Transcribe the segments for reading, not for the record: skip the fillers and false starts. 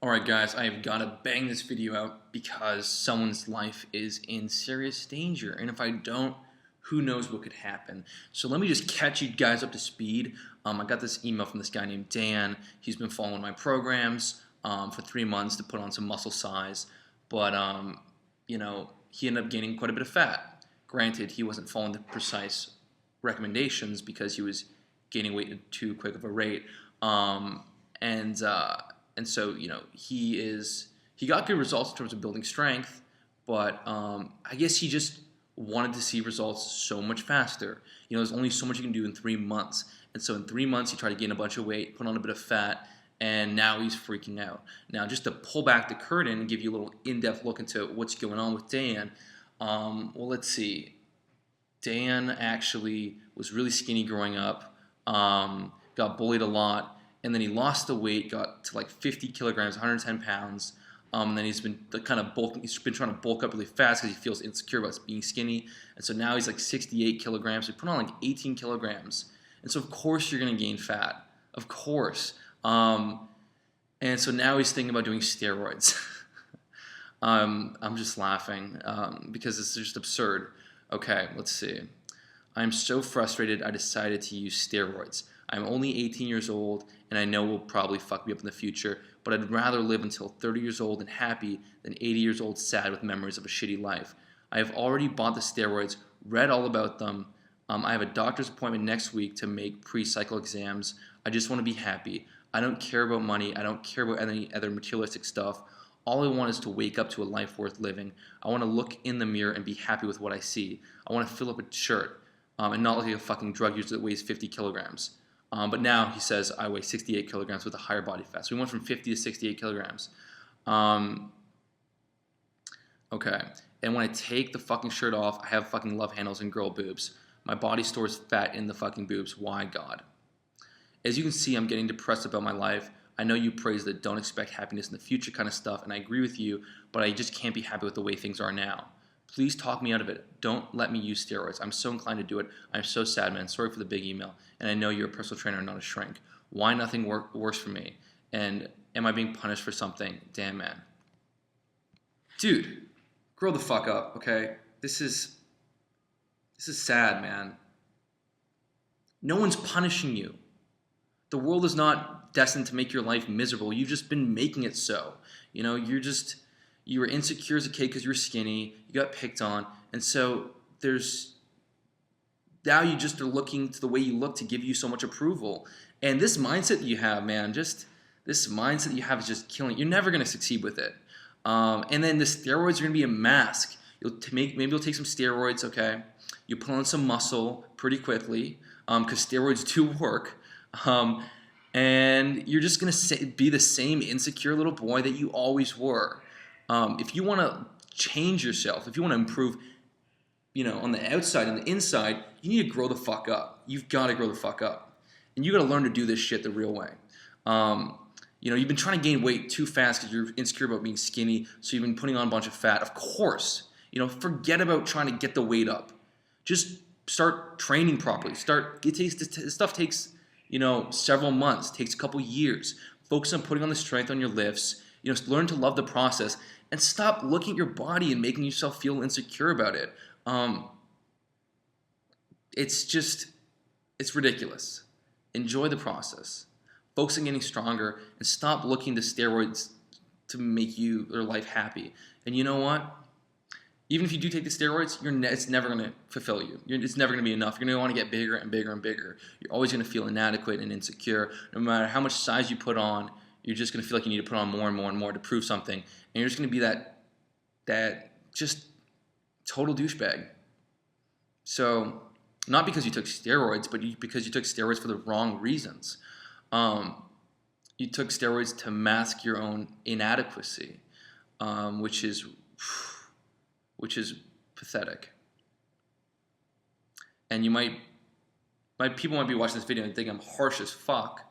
Alright guys, I have got to bang this video out because someone's life is in serious danger, and if I don't, who knows what could happen. So let me just catch you guys up to speed. I got this email from this guy named Dan. He's been following my programs for 3 months to put on some muscle size, but he ended up gaining quite a bit of fat. Granted, he wasn't following the precise recommendations because he was gaining weight at too quick of a rate. And so he got good results in terms of building strength, but I guess he just wanted to see results so much faster. There's only so much you can do in 3 months, and so in 3 months he tried to gain a bunch of weight, put on a bit of fat, and now he's freaking out. Now, just to pull back the curtain and give you a little in-depth look into what's going on with Dan. Well, let's see. Dan actually was really skinny growing up, got bullied a lot, and then he lost the weight, got to like 50 kilograms, 110 pounds. And then he's been he's been trying to bulk up really fast because he feels insecure about being skinny. And so now he's like 68 kilograms. He put on like 18 kilograms. And so of course you're going to gain fat. Of course. And so now he's thinking about doing steroids. I'm just laughing because it's just absurd. Okay, let's see. I'm so frustrated I decided to use steroids. I'm only 18 years old, and I know will probably fuck me up in the future, but I'd rather live until 30 years old and happy than 80 years old sad with memories of a shitty life. I have already bought the steroids, read all about them. I have a doctor's appointment next week to make pre-cycle exams. I just want to be happy. I don't care about money. I don't care about any other materialistic stuff. All I want is to wake up to a life worth living. I want to look in the mirror and be happy with what I see. I want to fill up a shirt and not look like a fucking drug user that weighs 50 kilograms. But now he says I weigh 68 kilograms with a higher body fat. So we went from 50 to 68 kilograms. Okay. And when I take the fucking shirt off, I have fucking love handles and girl boobs. My body stores fat in the fucking boobs. Why, God? As you can see, I'm getting depressed about my life. I know you praise the don't expect happiness in the future kind of stuff, and I agree with you, but I just can't be happy with the way things are now. Please talk me out of it. Don't let me use steroids. I'm so inclined to do it. I'm so sad, man. Sorry for the big email. And I know you're a personal trainer, not a shrink. Why nothing works for me? And am I being punished for something? Damn, man. Dude, grow the fuck up, okay? This is sad, man. No one's punishing you. The world is not destined to make your life miserable. You've just been making it so. You were insecure as a kid because you were skinny. You got picked on. And so now you just are looking to the way you look to give you so much approval. And this mindset that you have, man, this mindset that you have is just killing. You're never going to succeed with it. And then the steroids are going to be a mask. Maybe you'll take some steroids, okay? You put on some muscle pretty quickly because steroids do work. And you're just going to be the same insecure little boy that you always were. If you want to change yourself, if you want to improve, on the outside and the inside, you need to grow the fuck up. You've got to grow the fuck up. And you got to learn to do this shit the real way. You've been trying to gain weight too fast because you're insecure about being skinny, so you've been putting on a bunch of fat. Of course, forget about trying to get the weight up. Just start training properly. This stuff takes, several months, takes a couple years. Focus on putting on the strength on your lifts. Learn to love the process and stop looking at your body and making yourself feel insecure about it. It's ridiculous. Enjoy the process. Focus on getting stronger and stop looking to steroids to make your life happy. And you know what? Even if you do take the steroids, it's never going to fulfill you. It's never going to be enough. You're going to want to get bigger and bigger and bigger. You're always going to feel inadequate and insecure. No matter how much size you put on, you're just going to feel like you need to put on more and more and more to prove something. And you're just going to be that just total douchebag. So, not because you took steroids, but because you took steroids for the wrong reasons. You took steroids to mask your own inadequacy, which is pathetic. And people might be watching this video and think I'm harsh as fuck.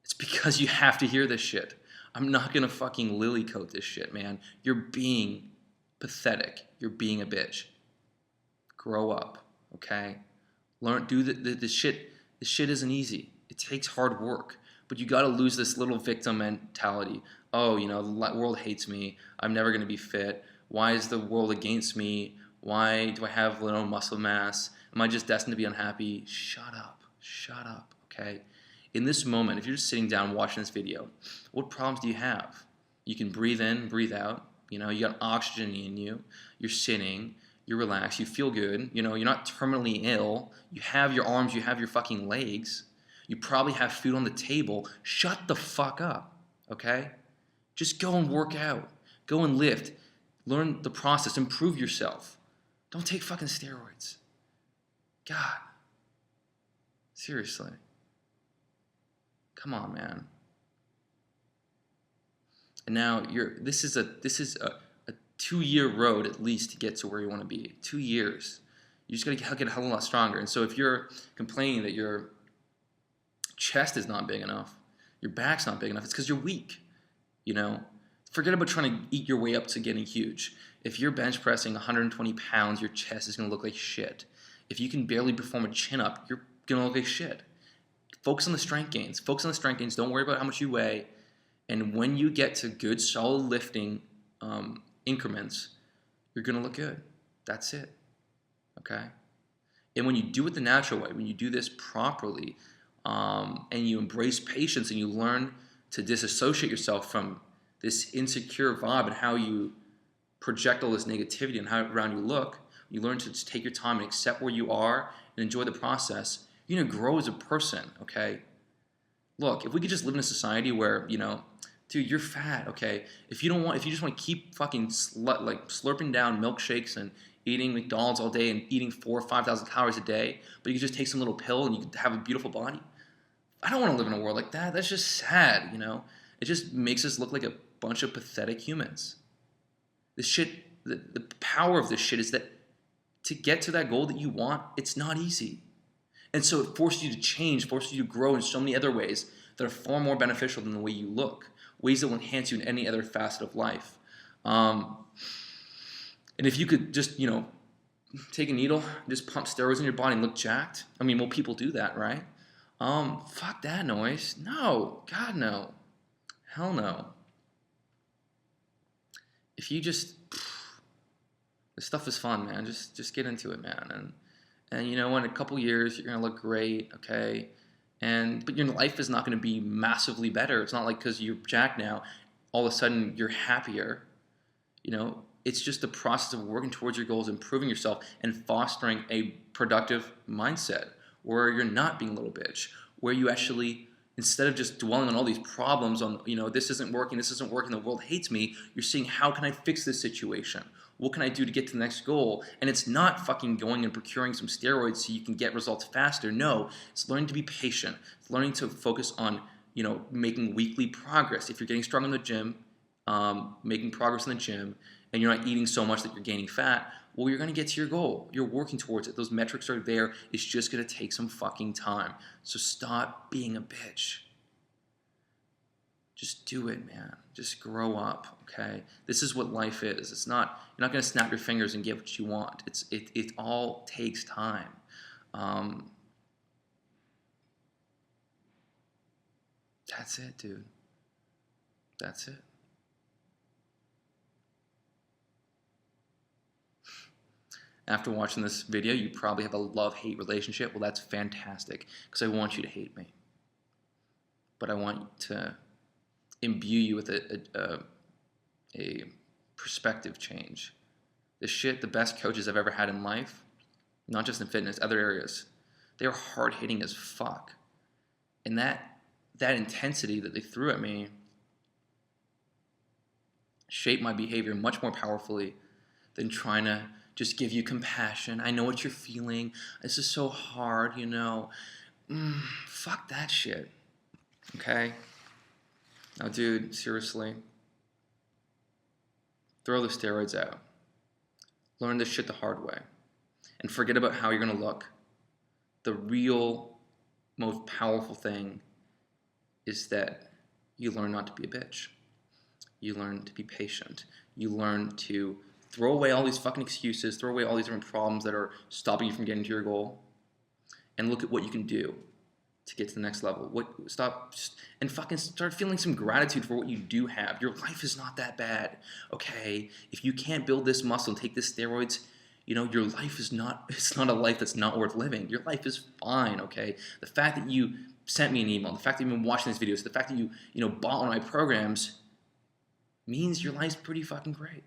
It's because you have to hear this shit. I'm not gonna fucking lily coat this shit, man. You're being pathetic. You're being a bitch. Grow up, okay? Do the shit. This shit isn't easy. It takes hard work. But you got to lose this little victim mentality. Oh, you know, the world hates me. I'm never going to be fit. Why is the world against me? Why do I have little muscle mass? Am I just destined to be unhappy? Shut up. Shut up, okay? In this moment, if you're just sitting down watching this video, what problems do you have? You can breathe in, breathe out. You know, you got oxygen in you. You're sitting. You're relaxed. You feel good. You know, you're not terminally ill. You have your arms. You have your fucking legs. You probably have food on the table. Shut the fuck up, okay? Just go and work out. Go and lift. Learn the process. Improve yourself. Don't take fucking steroids. God. Seriously. Come on, man. And now this is a 2-year road at least to get to where you want to be. 2 years. You just got to get a hell of a lot stronger. And so if you're complaining that your chest is not big enough, your back's not big enough, it's because you're weak. You know, forget about trying to eat your way up to getting huge. If you're bench pressing 120 pounds, your chest is going to look like shit. If you can barely perform a chin up, you're going to look like shit. Focus on the strength gains. Focus on the strength gains. Don't worry about how much you weigh. And when you get to good, solid lifting increments, you're going to look good. That's it. Okay? And when you do it the natural way, when you do this properly, and you embrace patience and you learn to disassociate yourself from this insecure vibe and how you project all this negativity and how around you look, you learn to just take your time and accept where you are and enjoy the process, you're going to grow as a person, okay? Look, if we could just live in a society where, you know, dude, you're fat, okay? If you just want to keep fucking slurping down milkshakes and eating McDonald's all day and eating 4,000 or 5,000 calories a day, but you can just take some little pill and you can have a beautiful body. I don't want to live in a world like that. That's just sad, you know? It just makes us look like a bunch of pathetic humans. This shit, the power of this shit is that to get to that goal that you want, it's not easy. And so it forces you to change, forces you to grow in so many other ways that are far more beneficial than the way you look, ways that will enhance you in any other facet of life. And if you could just, you know, take a needle, just pump steroids in your body and look jacked. I mean, well, people do that, right? Fuck that noise. No. God, no. Hell no. If you just... This stuff is fun, man. Just get into it, man. And you know, in a couple years, you're going to look great, okay? But your life is not going to be massively better. It's not like because you're jacked now, all of a sudden you're happier. You know, it's just the process of working towards your goals, improving yourself, and fostering a productive mindset where you're not being a little bitch, where you actually, instead of just dwelling on all these problems on, you know, this isn't working, the world hates me, you're seeing, how can I fix this situation? What can I do to get to the next goal? And it's not fucking going and procuring some steroids so you can get results faster. No, it's learning to be patient. It's learning to focus on, you know, making weekly progress. If you're getting strong in the gym, making progress in the gym, and you're not eating so much that you're gaining fat, well, you're going to get to your goal. You're working towards it. Those metrics are there. It's just going to take some fucking time. So stop being a bitch. Just do it, man. Just grow up, okay? This is what life is. It's not, you're not going to snap your fingers and get what you want. It all takes time. That's it, dude. That's it. After watching this video, you probably have a love-hate relationship. Well, that's fantastic, because I want you to hate me. But I want to imbue you with a perspective change. This shit, the best coaches I've ever had in life, not just in fitness, other areas, they were hard-hitting as fuck. And that intensity that they threw at me shaped my behavior much more powerfully than trying to just give you compassion. I know what you're feeling. This is so hard, you know. Fuck that shit. Okay? Now, dude, seriously. Throw the steroids out. Learn this shit the hard way. And forget about how you're going to look. The real, most powerful thing is that you learn not to be a bitch. You learn to be patient. You learn to throw away all these fucking excuses, throw away all these different problems that are stopping you from getting to your goal, and look at what you can do. to get to the next level. And fucking start feeling some gratitude for what you do have. Your life is not that bad, okay? If you can't build this muscle and take this steroids, you know, your life is not, it's not a life that's not worth living. Your life is fine, okay? The fact that you sent me an email, the fact that you've been watching these videos, the fact that you know, bought one of my programs means your life's pretty fucking great.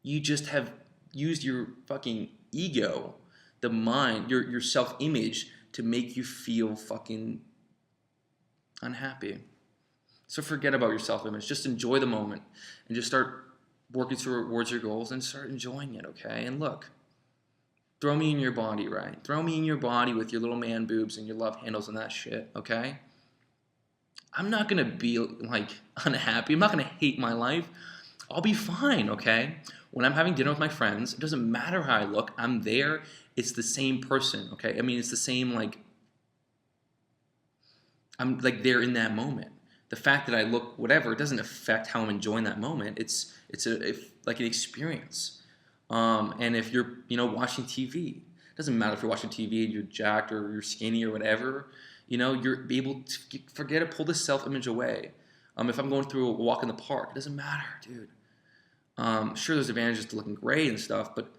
You just have used your fucking ego, the mind, your self-image to make you feel fucking unhappy. So forget about your self-image. Just enjoy the moment and just start working towards your goals and start enjoying it, okay? And look, throw me in your body, right? Throw me in your body with your little man boobs and your love handles and that shit, okay? I'm not gonna be like unhappy. I'm not gonna hate my life. I'll be fine, okay? When I'm having dinner with my friends, it doesn't matter how I look. I'm there. It's the same person, okay? I mean, it's the same, like, I'm like there in that moment. The fact that I look whatever, it doesn't affect how I'm enjoying that moment. It's like an experience. And if you're, you know, watching TV, it doesn't matter if you're watching TV and you're jacked or you're skinny or whatever. You know, you're able to forget it, pull the self-image away. If I'm going through a walk in the park, it doesn't matter, dude. Sure, there's advantages to looking great and stuff, but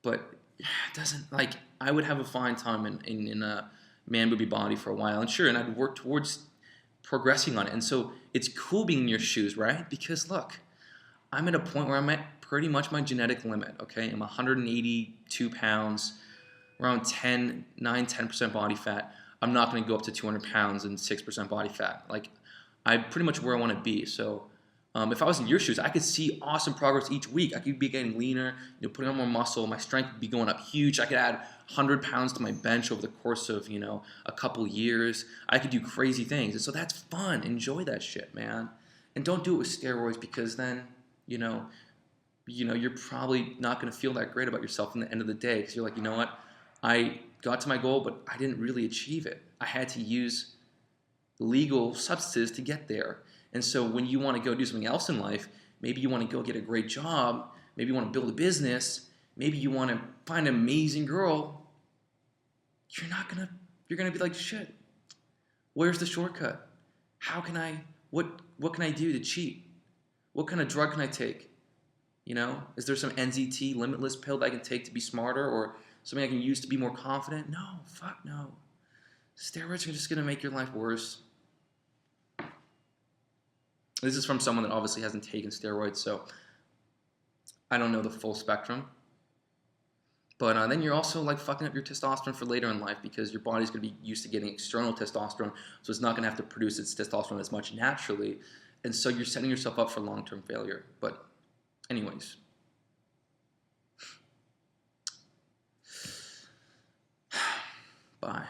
it doesn't, like, I would have a fine time in a man boobie body for a while, and sure, and I'd work towards progressing on it. And so it's cool being in your shoes, right? Because look, I'm at a point where I'm at pretty much my genetic limit, okay? I'm 182 pounds, around 10% body fat. I'm not going to go up to 200 pounds and 6% body fat. Like, I'm pretty much where I want to be. So if I was in your shoes, I could see awesome progress each week. I could be getting leaner, you know, putting on more muscle. My strength would be going up huge. I could add 100 pounds to my bench over the course of, you know, a couple years. I could do crazy things. And so that's fun. Enjoy that shit, man. And don't do it with steroids, because then, you know, you're probably not going to feel that great about yourself in the end of the day, because you're like, you know what? I got to my goal, but I didn't really achieve it. I had to use legal substances to get there. And so when you want to go do something else in life, maybe you want to go get a great job, maybe you want to build a business, maybe you want to find an amazing girl, you're going to be like, shit, where's the shortcut? What can I do to cheat? What kind of drug can I take? You know, is there some NZT limitless pill that I can take to be smarter, or something I can use to be more confident? No, fuck no. Steroids are just going to make your life worse. This is from someone that obviously hasn't taken steroids, so I don't know the full spectrum. But then you're also like fucking up your testosterone for later in life, because your body's going to be used to getting external testosterone, so it's not going to have to produce its testosterone as much naturally. And so you're setting yourself up for long-term failure. But anyways. Bye.